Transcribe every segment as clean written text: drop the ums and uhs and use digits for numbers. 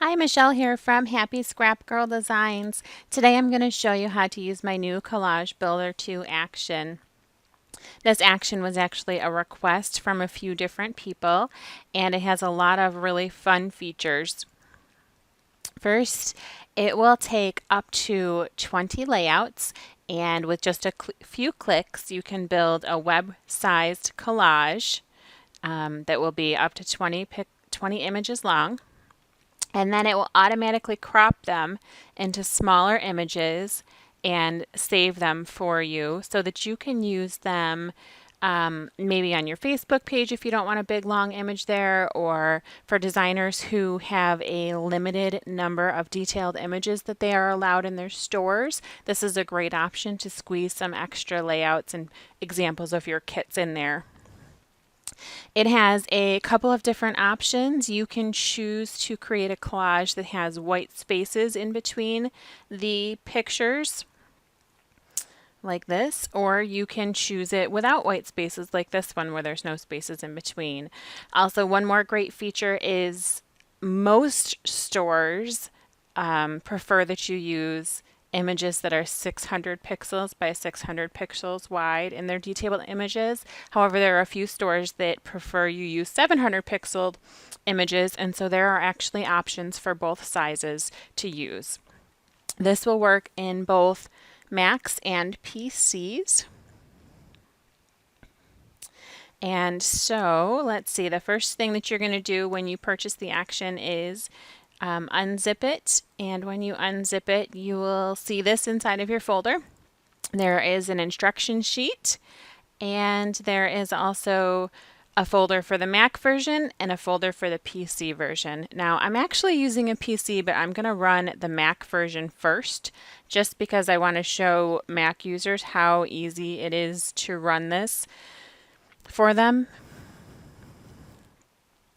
Hi, Michelle here from Happy Scrap Girl Designs. Today I'm going to show you how to use my new Collage Builder 2 action. This action was actually a request from a few different people, and it has a lot of really fun features. First, it will take up to 20 layouts, and with just a few clicks, you can build a web-sized collage that will be up to 20 images long. And then it will automatically crop them into smaller images and save them for you so that you can use them maybe on your Facebook page if you don't want a big long image there, or for designers who have a limited number of detailed images that they are allowed in their stores. This is a great option to squeeze some extra layouts and examples of your kits in there. It has a couple of different options. You can choose to create a collage that has white spaces in between the pictures, like this, or you can choose it without white spaces like this one where there's no spaces in between. Also, one more great feature is most stores prefer that you use images that are 600 pixels by 600 pixels wide in their detailed images. However, there are a few stores that prefer you use 700 pixel images, and so there are actually options for both sizes to use. This will work in both Macs and PCs. And so let's see, the first thing that you're going to do when you purchase the action is unzip it, and when you unzip it, you will see this inside of your folder. There is an instruction sheet, and there is also a folder for the Mac version and a folder for the PC version. Now, I'm actually using a PC, but I'm going to run the Mac version first, just because I want to show Mac users how easy it is to run this for them.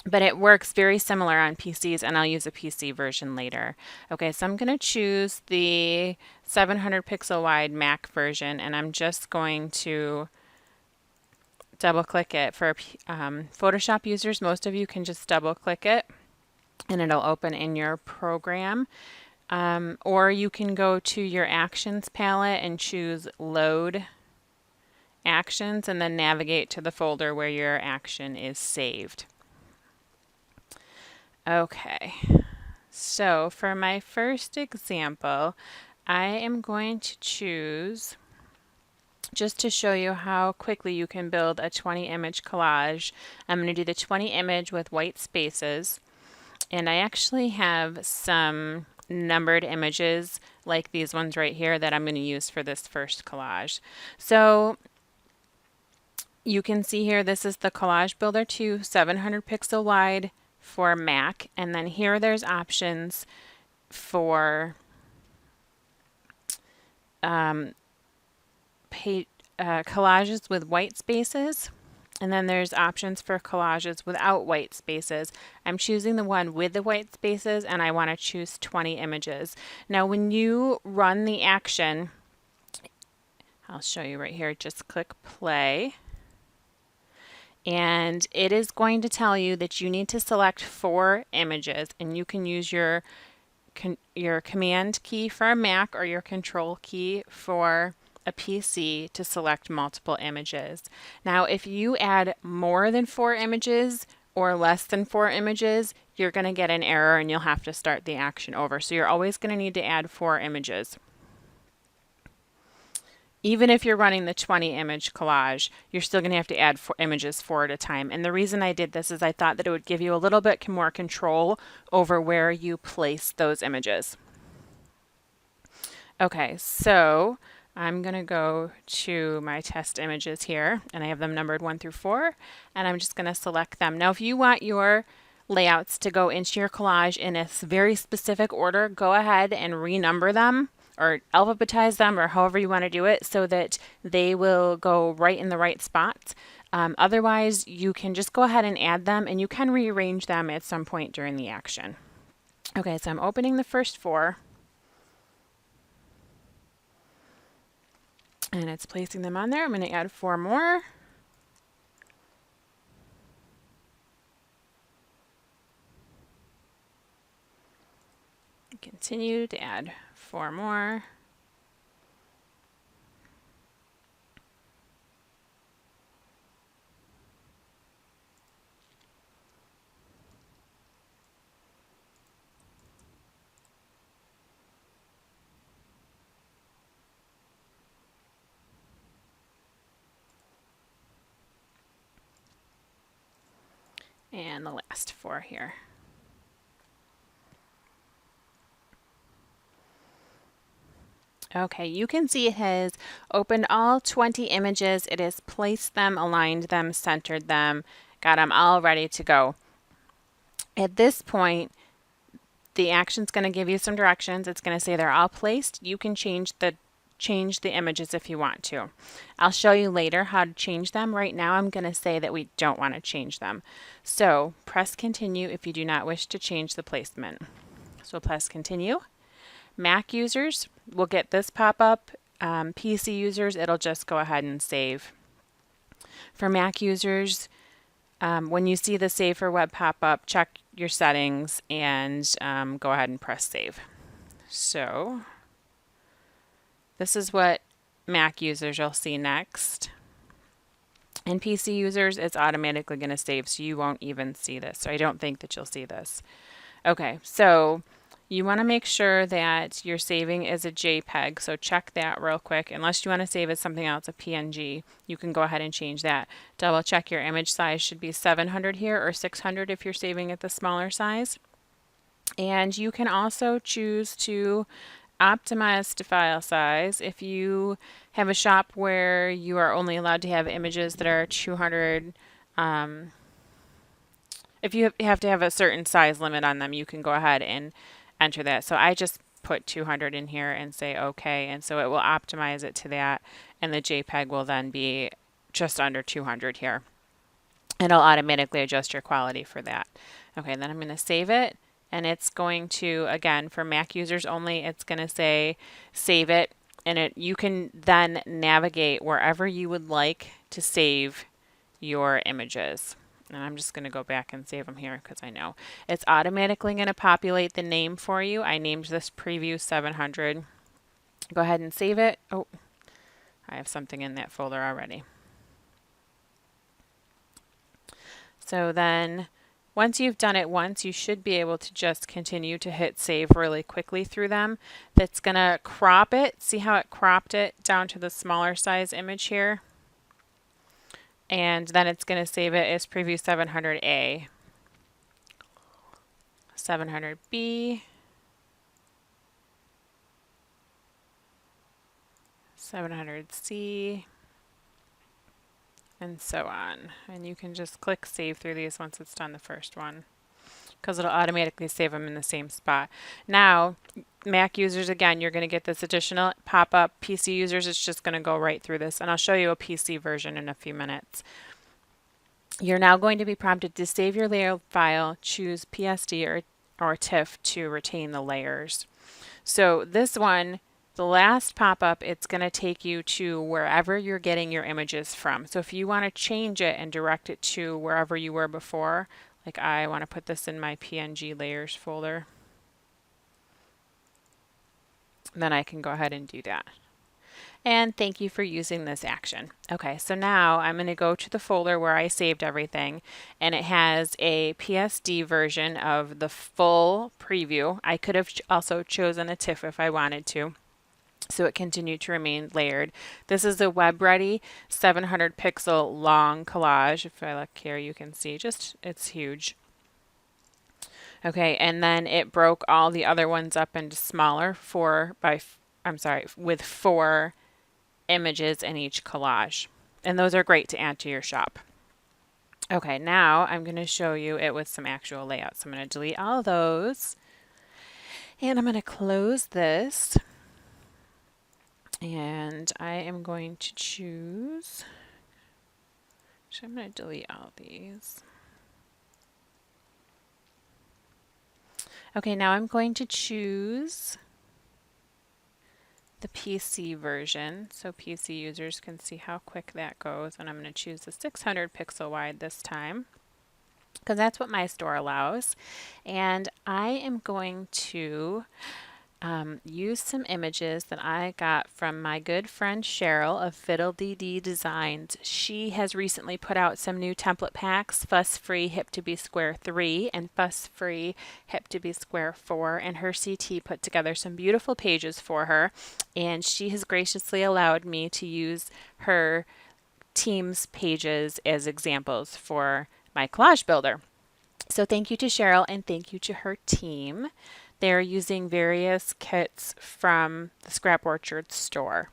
But it works very similar on PCs, and I'll use a PC version later. Okay, so I'm going to choose the 700 pixel wide Mac version, and I'm just going to double click it. For Photoshop users, most of you can just double click it and it'll open in your program. Or you can go to your actions palette and choose load actions and then navigate to the folder where your action is saved. Okay, so for my first example, I am going to choose, just to show you how quickly you can build a 20 image collage, I'm going to do the 20 image with white spaces. And I actually have some numbered images like these ones right here that I'm going to use for this first collage. So you can see here, this is the Collage Builder 2 700 pixel wide for Mac, and then here there's options for collages with white spaces, and then there's options for collages without white spaces. I'm choosing the one with the white spaces, and I want to choose 20 images. Now when you run the action, I'll show you right here, just click play. And it is going to tell you that you need to select 4 images, and you can use your command key for a Mac or your control key for a PC to select multiple images. Now, if you add more than 4 images or less than 4 images, you're going to get an error and you'll have to start the action over. So you're always going to need to add 4 images. Even if you're running the 20 image collage, you're still going to have to add 4 images 4 at a time. And the reason I did this is I thought that it would give you a little bit more control over where you place those images. Okay, so I'm going to go to my test images here, and I have them numbered 1 through 4, and I'm just going to select them. Now, if you want your layouts to go into your collage in a very specific order, go ahead and renumber them or alphabetize them, or however you want to do it, so that they will go right in the right spots. Otherwise, you can just go ahead and add them, and you can rearrange them at some point during the action. Okay, so I'm opening the first 4, and it's placing them on there. I'm going to add 4 more. Continue to add 4 more. And the last 4 here. Okay, you can see it has opened all 20 images. It has placed them, aligned them, centered them, got them all ready to go. At this point, the action's going to give you some directions. It's going to say they're all placed. You can change the images if you want to. I'll show you later how to change them. Right now I'm going to say that we don't want to change them. So press continue if you do not wish to change the placement. So press continue. Mac users will get this pop-up. PC users, it'll just go ahead and save. For Mac users, when you see the Save for Web pop-up, check your settings and go ahead and press save. So this is what Mac users will see next. And PC users, it's automatically going to save, so you won't even see this. So I don't think that you'll see this. Okay, so you want to make sure that you're saving as a JPEG, so check that real quick. Unless you want to save as something else, a PNG, you can go ahead and change that. Double check your image size should be 700 here or 600 if you're saving at the smaller size. And you can also choose to optimize to file size. If you have a shop where you are only allowed to have images that are 200, if you have to have a certain size limit on them, you can go ahead and enter that. So I just put 200 in here and say OK, and so it will optimize it to that, and the JPEG will then be just under 200 here. It'll automatically adjust your quality for that. Okay, then I'm going to save it, and it's going to, again, for Mac users only, it's going to say save it, and you can then navigate wherever you would like to save your images. And I'm just going to go back and save them here because I know it's automatically going to populate the name for you. I named this preview 700. Go ahead and save it. Oh, I have something in that folder already. So then once you've done it once, you should be able to just continue to hit save really quickly through them. That's going to crop it. See how it cropped it down to the smaller size image here? And then it's going to save it as preview 700A, 700B, 700C, and so on. And you can just click save through these once it's done the first one, because it'll automatically save them in the same spot. Now, Mac users, again, you're going to get this additional pop-up. PC users, it's just going to go right through this, and I'll show you a PC version in a few minutes. You're now going to be prompted to save your layer file, choose PSD or TIFF to retain the layers. So this one, the last pop-up, it's going to take you to wherever you're getting your images from. So if you want to change it and direct it to wherever you were before, like I want to put this in my PNG layers folder, then I can go ahead and do that. And thank you for using this action. Okay, so now I'm going to go to the folder where I saved everything, and it has a PSD version of the full preview. I could have also chosen a TIFF if I wanted to, so it continued to remain layered. This is a web ready 700 pixel long collage. If I look here, you can see it's huge. Okay, and then it broke all the other ones up into smaller with 4 images in each collage. And those are great to add to your shop. Okay, now I'm going to show you it with some actual layouts. I'm going to delete all of those. And I'm going to close this. And I am going to choose, so I'm going to delete all these. Okay, now I'm going to choose the PC version, so PC users can see how quick that goes, and I'm going to choose the 600 pixel wide this time. because that's what my store allows. And I am going to use some images that I got from my good friend Cheryl of Fiddle DD Designs. She has recently put out some new template packs, Fuss Free Hip to Be Square 3 and Fuss Free Hip to Be Square 4, and her CT put together some beautiful pages for her, and she has graciously allowed me to use her team's pages as examples for my collage builder. So thank you to Cheryl and thank you to her team. They're using various kits from the Scrap Orchard store.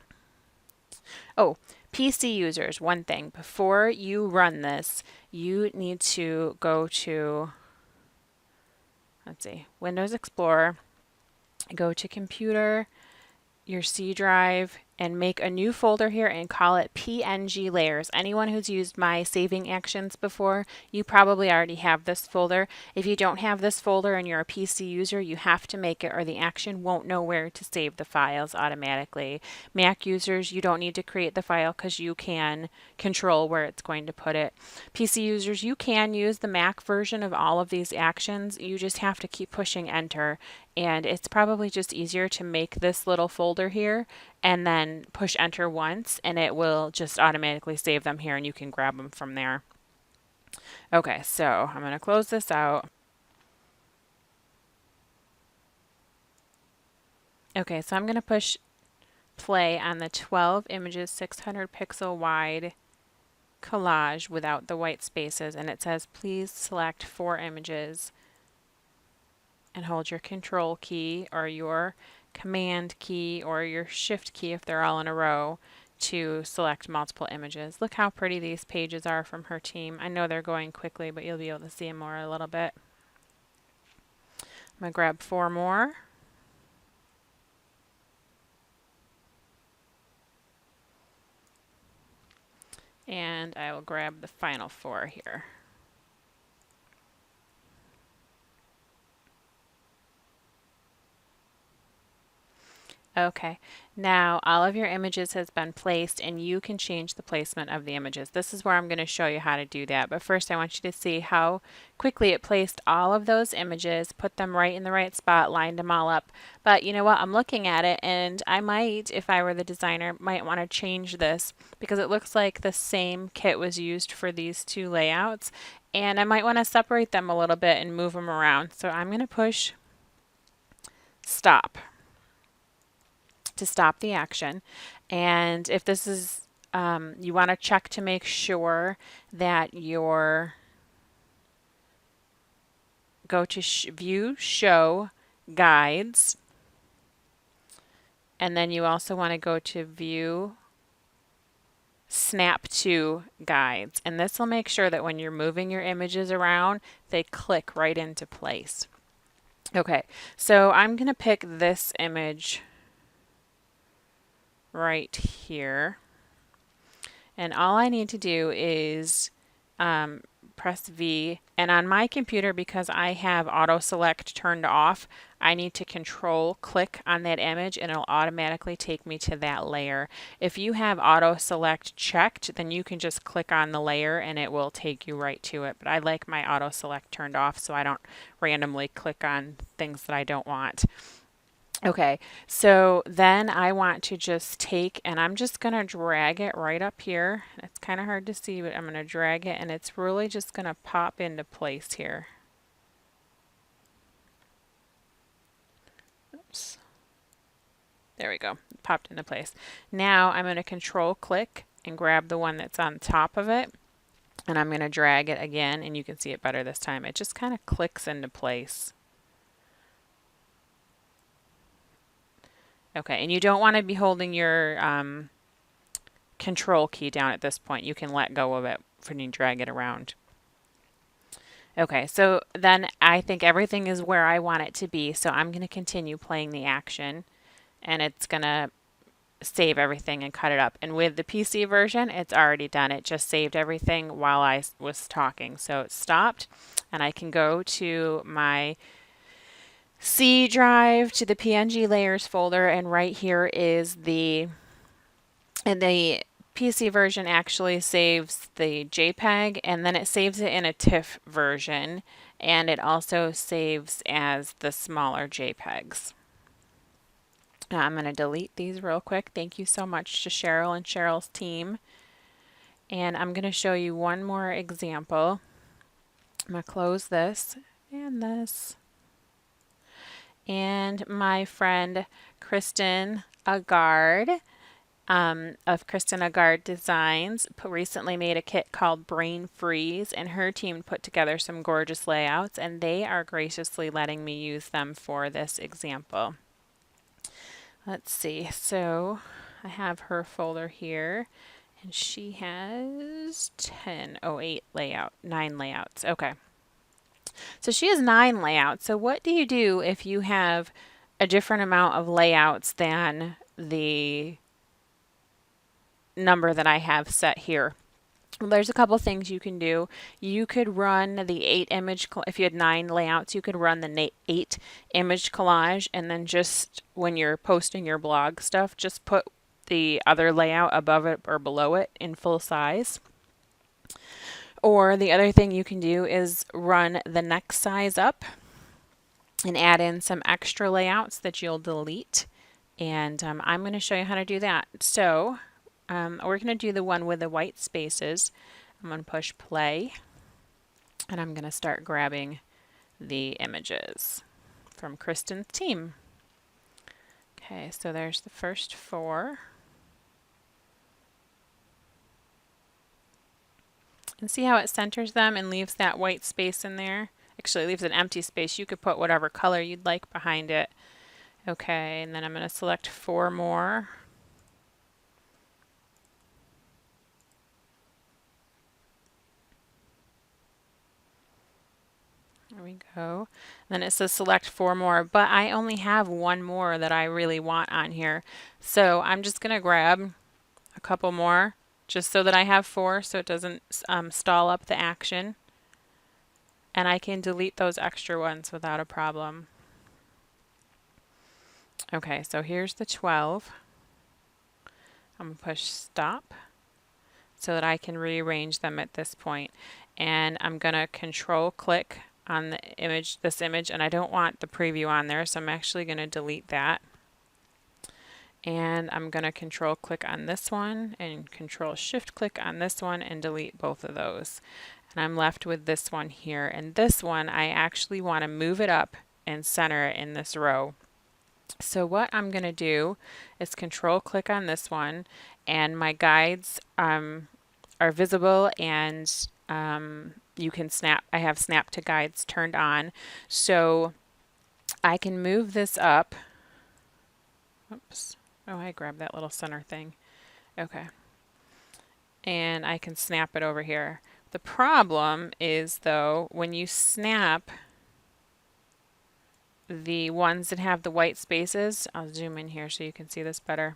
Oh, PC users, one thing. Before you run this, you need to go to, let's see, Windows Explorer, go to Computer, your C drive, and make a new folder here and call it PNG layers. Anyone who's used my saving actions before, you probably already have this folder. If you don't have this folder and you're a PC user, you have to make it or the action won't know where to save the files automatically. Mac users, you don't need to create the file because you can control where it's going to put it. PC users, you can use the Mac version of all of these actions. You just have to keep pushing enter, and it's probably just easier to make this little folder here and then push enter once and it will just automatically save them here and you can grab them from there. Okay, so I'm going to close this out. Okay, so I'm going to push play on the 12 images 600 pixel wide collage without the white spaces, and it says please select 4 images and hold your control key or your command key or your shift key if they're all in a row to select multiple images. Look how pretty these pages are from her team. I know they're going quickly, but you'll be able to see them more a little bit. I'm going to grab 4 more. And I will grab the final 4 here. Okay, now all of your images has been placed and you can change the placement of the images. This is where I'm going to show you how to do that. But first I want you to see how quickly it placed all of those images, put them right in the right spot, lined them all up. But you know what? I'm looking at it and I might, if I were the designer, might want to change this because it looks like the same kit was used for these 2 layouts. And I might want to separate them a little bit and move them around. So I'm going to push stop to stop the action. And if this is, you want to check to make sure that your, go to view, show, guides. And then you also want to go to view, snap to guides. And this will make sure that when you're moving your images around, they click right into place. Okay, so I'm going to pick this image right here, and all I need to do is press V, and on my computer, because I have auto select turned off, I need to control click on that image and it'll automatically take me to that layer. If you have auto select checked, then you can just click on the layer and it will take you right to it, but I like my auto select turned off so I don't randomly click on things that I don't want. Okay, so then I want to just take, and I'm just going to drag it right up here. It's kind of hard to see, but I'm going to drag it, and it's really just going to pop into place here. Oops. There we go. It popped into place. Now I'm going to control click and grab the one that's on top of it, and I'm going to drag it again, and you can see it better this time. It just kind of clicks into place. Okay, and you don't want to be holding your control key down at this point. You can let go of it when you drag it around. Okay, so then I think everything is where I want it to be, so I'm going to continue playing the action, and it's going to save everything and cut it up. And with the PC version, it's already done. It just saved everything while I was talking. So it stopped, and I can go to my C drive to the PNG layers folder, and right here is the PC version actually saves the JPEG and then it saves it in a TIFF version, and it also saves as the smaller JPEGs. Now I'm going to delete these real quick. Thank you so much to Cheryl and Cheryl's team. And I'm going to show you one more example. I'm going to close this and this. And my friend Kristen Agard of Kristen Agard Designs recently made a kit called Brain Freeze, and her team put together some gorgeous layouts, and they are graciously letting me use them for this example. Let's see, so I have her folder here, and she has 9 layouts. Okay. So she has 9 layouts. So what do you do if you have a different amount of layouts than the number that I have set here? Well, there's a couple things you can do. You could run the 8 image, if you had 9 layouts, you could run the 8 image collage, and then just when you're posting your blog stuff, just put the other layout above it or below it in full size. Or the other thing you can do is run the next size up and add in some extra layouts that you'll delete. And I'm going to show you how to do that. So we're going to do the one with the white spaces. I'm going to push play, and I'm going to start grabbing the images from Kristen's team. Okay, so there's the first 4. And see how it centers them and leaves that white space in there? Actually, it leaves an empty space. You could put whatever color you'd like behind it. Okay, and then I'm going to select 4 more. There we go. Then it says select 4 more, but I only have 1 more that I really want on here. So I'm just going to grab a couple more just so that I have 4 so it doesn't stall up the action. And I can delete those extra ones without a problem. Okay, so here's the 12. I'm going to push stop so that I can rearrange them at this point. And I'm going to control click on the image, this image, and I don't want the preview on there, so I'm actually going to delete that. And I'm going to control click on this one and control shift click on this one and delete both of those. And I'm left with this one here. And this one, I actually want to move it up and center it in this row. So what I'm going to do is control click on this one, and my guides are visible, and you can snap. I have snap to guides turned on, so I can move this up. Oops. Oh, I grabbed that little center thing. Okay. And I can snap it over here. The problem is, though, when you snap the ones that have the white spaces, I'll zoom in here so you can see this better.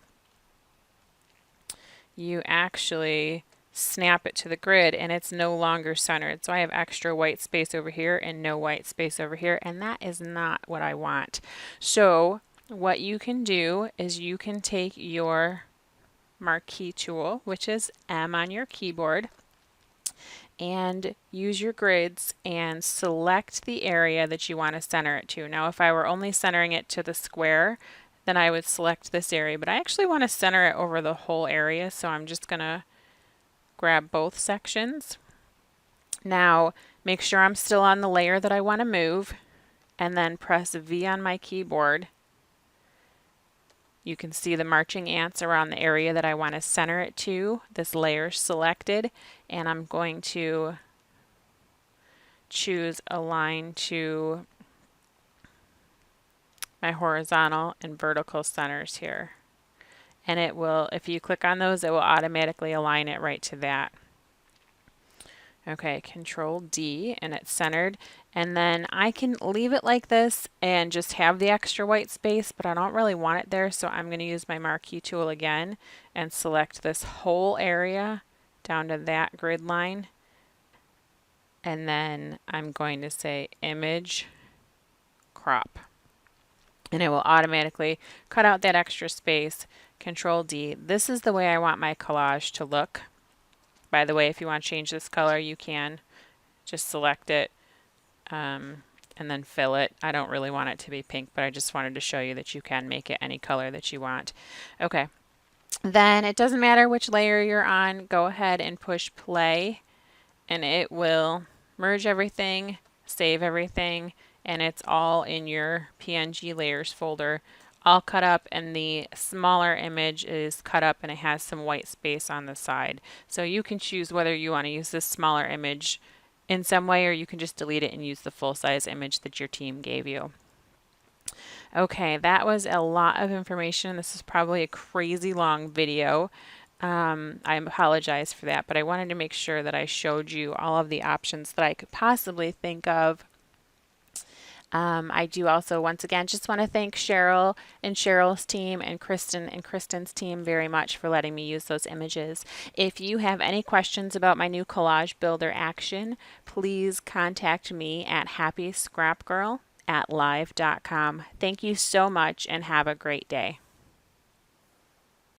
You actually snap it to the grid and it's no longer centered. So I have extra white space over here and no white space over here, and that is not what I want. So what you can do is you can take your marquee tool, which is M on your keyboard, and use your grids and select the area that you want to center it to. Now if I were only centering it to the square, then I would select this area, but I actually want to center it over the whole area, so I'm just going to grab both sections. Now make sure I'm still on the layer that I want to move, and then press V on my keyboard. You can see the marching ants around the area that I want to center it to. This layer selected, and I'm going to choose align to my horizontal and vertical centers here. And it will, if you click on those, it will automatically align it right to that. Okay, Control D, and it's centered. And then I can leave it like this and just have the extra white space, but I don't really want it there, so I'm going to use my marquee tool again and select this whole area down to that grid line. And then I'm going to say Image Crop. And it will automatically cut out that extra space, Control D. This is the way I want my collage to look. By the way, if you want to change this color, you can. Just select it and then fill it. I don't really want it to be pink, but I just wanted to show you that you can make it any color that you want. Okay. Then it doesn't matter which layer you're on. Go ahead and push play, and it will merge everything, save everything, and it's all in your PNG layers folder, all cut up, and the smaller image is cut up and it has some white space on the side. So you can choose whether you want to use this smaller image in some way, or you can just delete it and use the full-size image that your team gave you. Okay, that was a lot of information. This is probably a crazy long video. I apologize for that, but I wanted to make sure that I showed you all of the options that I could possibly think of. I do also, once again, just want to thank Cheryl and Cheryl's team and Kristen and Kristen's team very much for letting me use those images. If you have any questions about my new Collage Builder action, please contact me at happyscrapgirl@live.com. Thank you so much and have a great day.